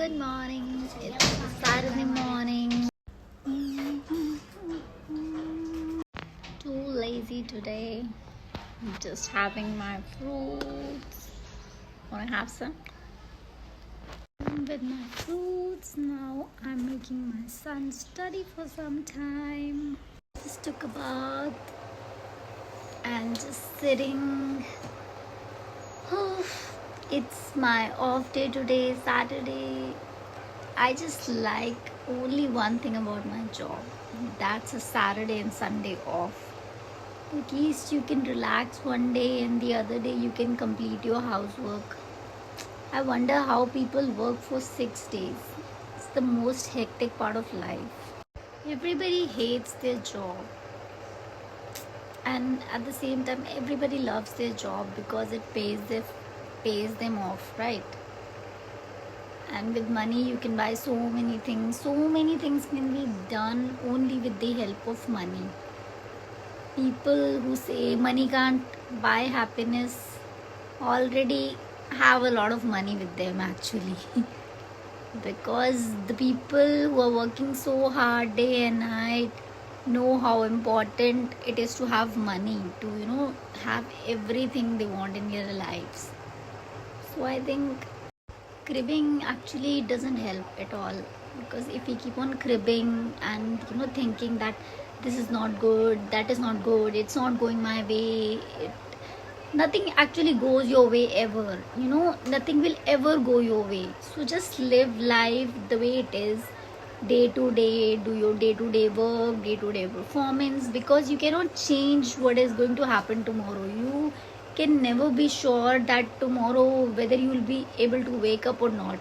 Good morning. It's Saturday morning. Too lazy today. Just having my fruits. Wanna have some? With my fruits now, I'm making my son study for some time. Just took a bath and just sitting. It's my off day today, Saturday. I just like only one thing about my job. That's a Saturday and Sunday off. At least you can relax one day and the other day you can complete your housework. I wonder how people work for 6 days. It's the most hectic part of life. Everybody hates their job. And at the same time, everybody loves their job because it pays them off, right? And with money you can buy so many things can be done only with the help of money. People who say money can't buy happiness already have a lot of money with them actually. Because the people who are working so hard day and night know how important it is to have money to have everything they want in their lives. So I think cribbing actually doesn't help at all, because if we keep on cribbing and thinking that this is not good, that is not good, it's not going my way, nothing actually goes your way ever. Nothing will ever go your way. So just live life the way it is, day to day. Do your day to day work, day to day performance, because you cannot change what is going to happen tomorrow. You can never be sure that tomorrow whether you will be able to wake up or not.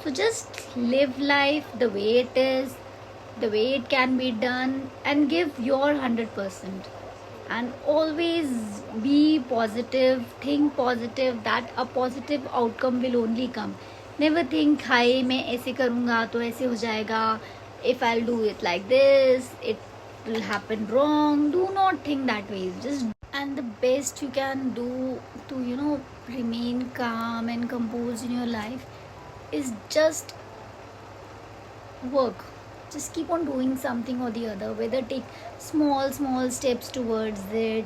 So just live life the way it is, the way it can be done, and give your 100%. And always be positive, think positive, that a positive outcome will only come. Never think, hi, मैं ऐसे करूँगा तो ऐसे हो जाएगा. If I'll do it like this, it will happen wrong. Do not think that way. And the best you can do to remain calm and composed in your life is just work. Just keep on doing something or the other, whether take small steps towards it,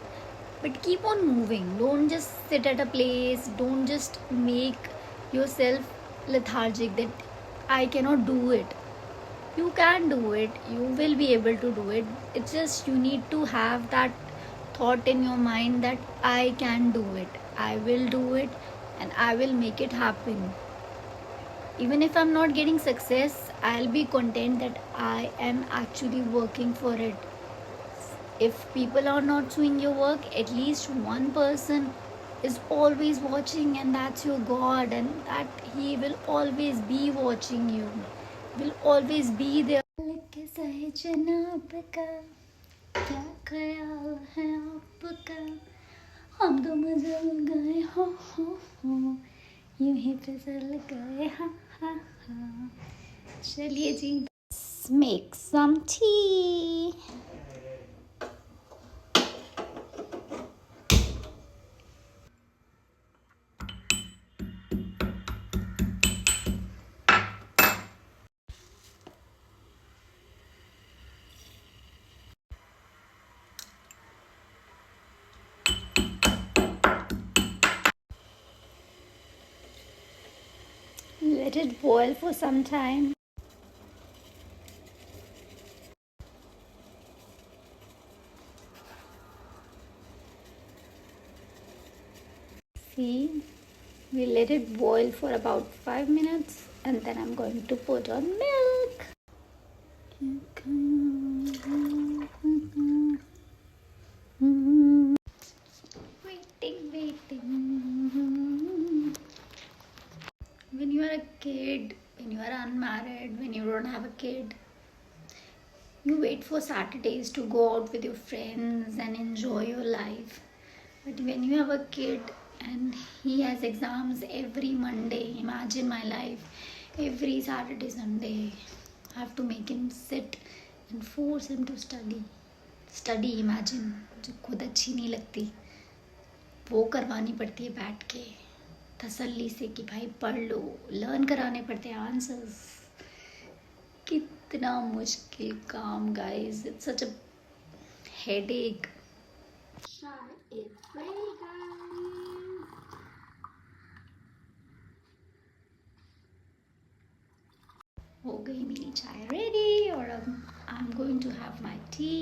but keep on moving. Don't just sit at a place. Don't just make yourself lethargic that I cannot do it. You can do it. You will be able to do it. It's just you need to have that thought in your mind that I can do it, I will do it, and I will make it happen. Even if I'm not getting success, I'll be content that I am actually working for it. If people are not doing your work, at least one person is always watching, and that's your God, and that he will always be watching you, will always be there. क्या ख्याल है आपका, हम तो मजल गए हो यूं ही फिसल गए हा. चलिए जी, make some tea. Let it boil for some time. See, we let it boil for about 5 minutes, and then I'm going to put on milk. Waiting. When you are a kid, when you are unmarried, when you don't have a kid, you wait for Saturdays to go out with your friends and enjoy your life. But when you have a kid and he has exams every Monday, imagine my life. Every Saturday, Sunday, I have to make him sit and force him to study. Study, imagine, जो खुद अच्छी नहीं लगती वो करवानी पड़ती है बैठ के. तसल्ली से कि भाई पढ़ लो, लर्न कराने पड़ते हैं आंसर्स। कितना मुश्किल काम guys, it's such a headache. Chai is ready guys। हो गई मेरी चाय रेडी और अब I am going to have my tea.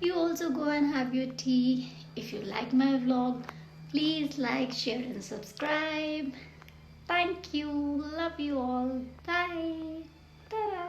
You also go and have your tea. If you like my vlog, please like, share, and subscribe. Thank you. Love you all. Bye. Ta-da.